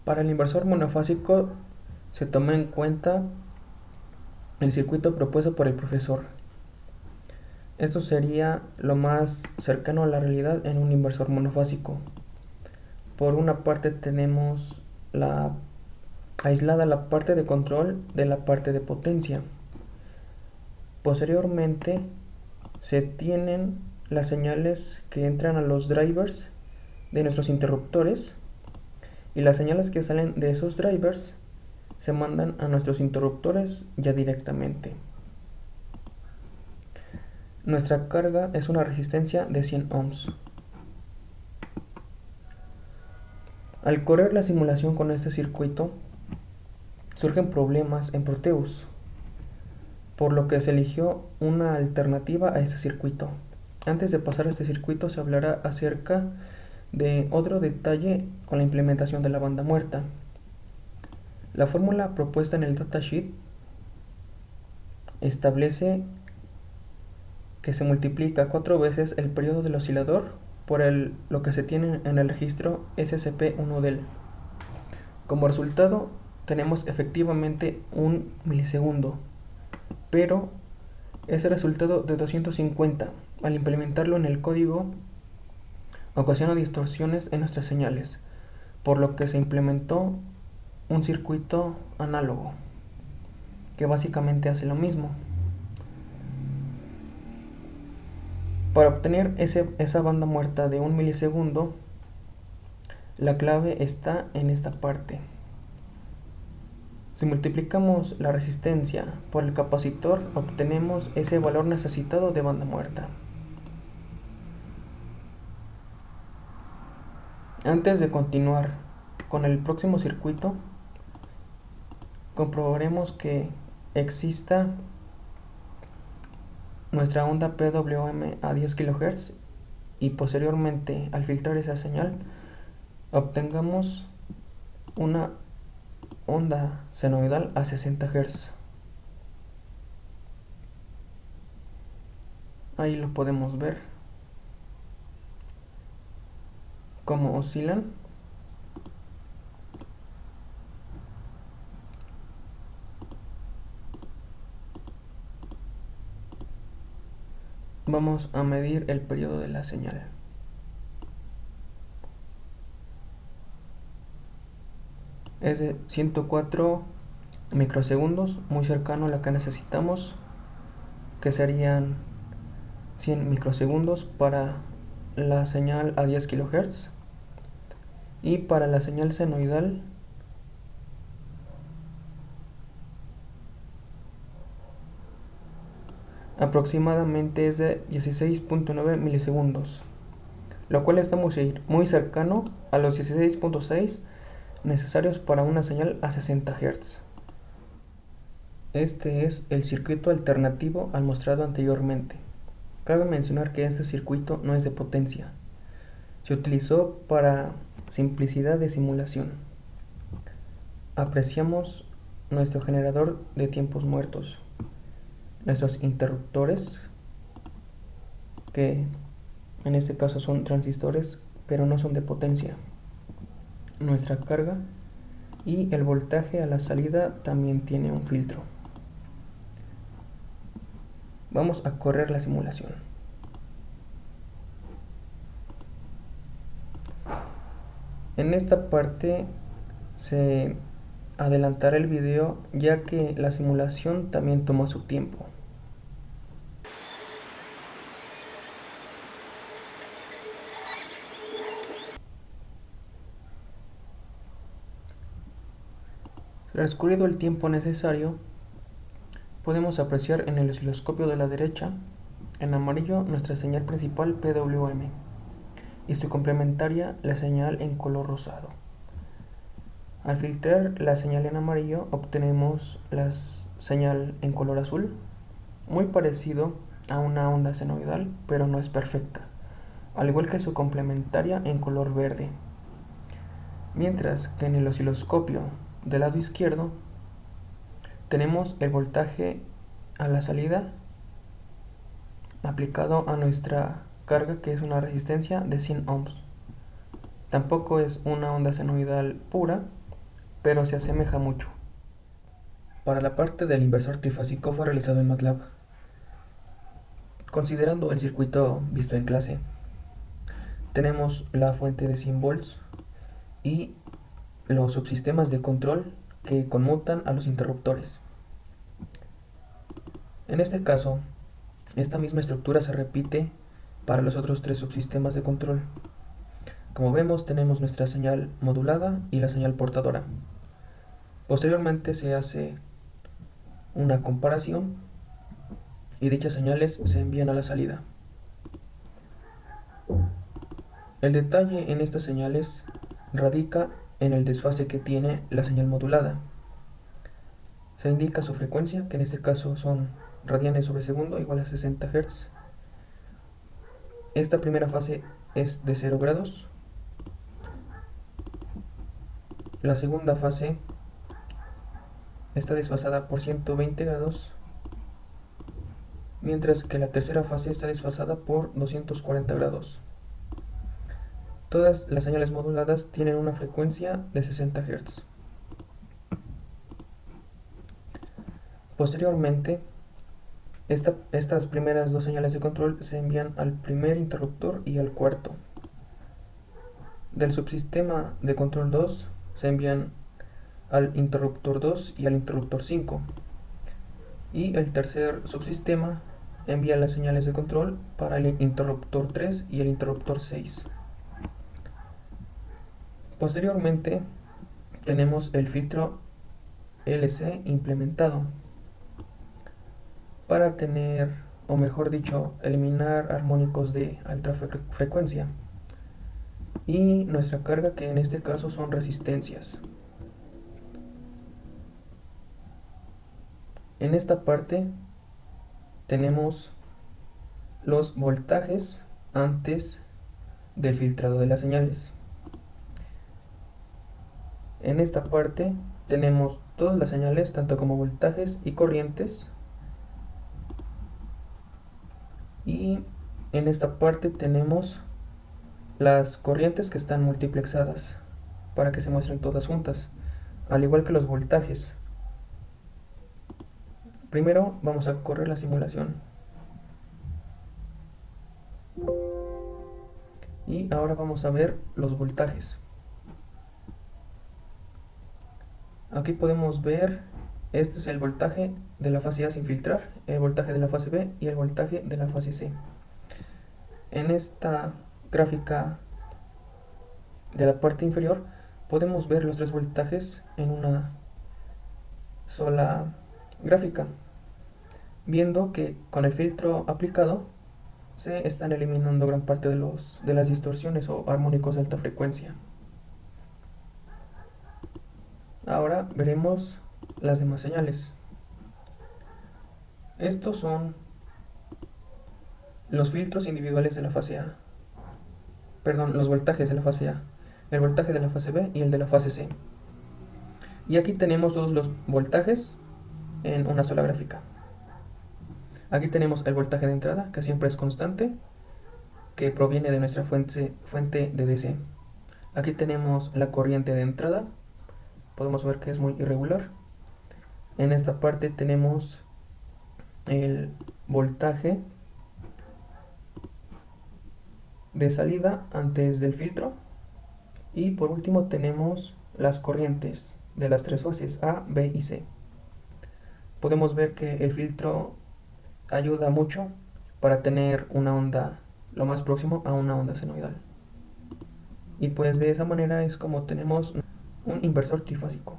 Para el inversor monofásico se toma en cuenta el circuito propuesto por el profesor. Esto sería lo más cercano a la realidad en un inversor monofásico. Por una parte tenemos aislada la parte de control de la parte de potencia. Posteriormente se tienen las señales que entran a los drivers de nuestros interruptores y las señales que salen de esos drivers se mandan a nuestros interruptores ya directamente. Nuestra carga es una resistencia de 100 ohms. Al correr la simulación con este circuito, surgen problemas en Proteus, por lo que se eligió una alternativa a este circuito. Antes de pasar a este circuito se hablará acerca de otro detalle con la implementación de la banda muerta. La fórmula propuesta en el datasheet establece que se multiplica 4 veces el periodo del oscilador por lo que se tiene en el registro SCP-1DEL. Como resultado tenemos efectivamente 1 milisegundo, pero ese resultado de 250 al implementarlo en el código ocasiona distorsiones en nuestras señales, por lo que se implementó un circuito análogo que básicamente hace lo mismo. Para obtener esa banda muerta de 1 milisegundo, la clave está en esta parte. Si multiplicamos la resistencia por el capacitor, obtenemos ese valor necesitado de banda muerta. Antes de continuar con el próximo circuito, comprobaremos que exista nuestra onda PWM a 10 kHz y posteriormente, al filtrar esa señal, obtengamos una onda senoidal a 60 Hz. Ahí lo podemos ver cómo oscilan. Vamos a medir el periodo de la señal. Es de 104 microsegundos, muy cercano a la que necesitamos, que serían 100 microsegundos para la señal a 10 kHz y para la señal senoidal aproximadamente es de 16.9 milisegundos, lo cual está muy cercano a los 16.6 necesarios para una señal a 60 Hz. Este es el circuito alternativo al mostrado anteriormente. Cabe mencionar que este circuito no es de potencia. Se utilizó para simplicidad de simulación. Apreciamos nuestro generador de tiempos muertos, nuestros interruptores, que en este caso son transistores, pero no son de potencia, nuestra carga y el voltaje a la salida también tiene un filtro. Vamos a correr la simulación. En esta parte se adelantará el video, ya que la simulación también toma su tiempo. Transcurrido el tiempo necesario, podemos apreciar en el osciloscopio de la derecha, en amarillo, nuestra señal principal PWM y su complementaria, la señal en color rosado. Al filtrar la señal en amarillo, obtenemos la señal en color azul, muy parecido a una onda senoidal, pero no es perfecta, al igual que su complementaria en color verde. Mientras que en el osciloscopio del lado izquierdo tenemos el voltaje a la salida aplicado a nuestra carga, que es una resistencia de 100 ohms. Tampoco es una onda senoidal pura, pero se asemeja mucho. Para la parte del inversor trifásico fue realizado en MATLAB. Considerando el circuito visto en clase, tenemos la fuente de 100 volts y los subsistemas de control que conmutan a los interruptores. En este caso, esta misma estructura se repite para los otros tres subsistemas de control. Como vemos, tenemos nuestra señal modulada y la señal portadora. Posteriormente se hace una comparación y dichas señales se envían a la salida. El detalle en estas señales radica en el desfase que tiene la señal modulada. Se indica su frecuencia, que en este caso son radianes sobre segundo igual a 60 Hz. Esta primera fase es de 0 grados. La segunda fase está desfasada por 120 grados, mientras que la tercera fase está desfasada por 240 grados. Todas las señales moduladas tienen una frecuencia de 60 Hz. Posteriormente, estas primeras dos señales de control se envían al primer interruptor y al cuarto. Del subsistema de control 2 se envían al interruptor 2 y al interruptor 5. Y el tercer subsistema envía las señales de control para el interruptor 3 y el interruptor 6. Posteriormente tenemos el filtro LC implementado para tener, o mejor dicho, eliminar armónicos de alta frecuencia y nuestra carga, que en este caso son resistencias. En esta parte tenemos los voltajes antes del filtrado de las señales. En esta parte tenemos todas las señales, tanto como voltajes y corrientes. Y en esta parte tenemos las corrientes que están multiplexadas para que se muestren todas juntas, al igual que los voltajes. Primero vamos a correr la simulación. Y ahora vamos a ver los voltajes. Aquí podemos ver, este es el voltaje de la fase A sin filtrar, el voltaje de la fase B y el voltaje de la fase C. En esta gráfica de la parte inferior podemos ver los tres voltajes en una sola gráfica, viendo que con el filtro aplicado se están eliminando gran parte de las distorsiones o armónicos de alta frecuencia. Ahora veremos las demás señales. Estos son los filtros individuales de la fase A. Perdón, los voltajes de la fase A, el voltaje de la fase B y el de la fase C. Y aquí tenemos todos los voltajes en una sola gráfica. Aquí tenemos el voltaje de entrada, que siempre es constante, que proviene de nuestra fuente de DC. Aquí tenemos la corriente de entrada. Podemos ver que es muy irregular. En esta parte tenemos el voltaje de salida antes del filtro. Y por último tenemos las corrientes de las tres fases A, B y C. Podemos ver que el filtro ayuda mucho para tener una onda lo más próximo a una onda senoidal. Y pues de esa manera es como tenemos un inversor trifásico.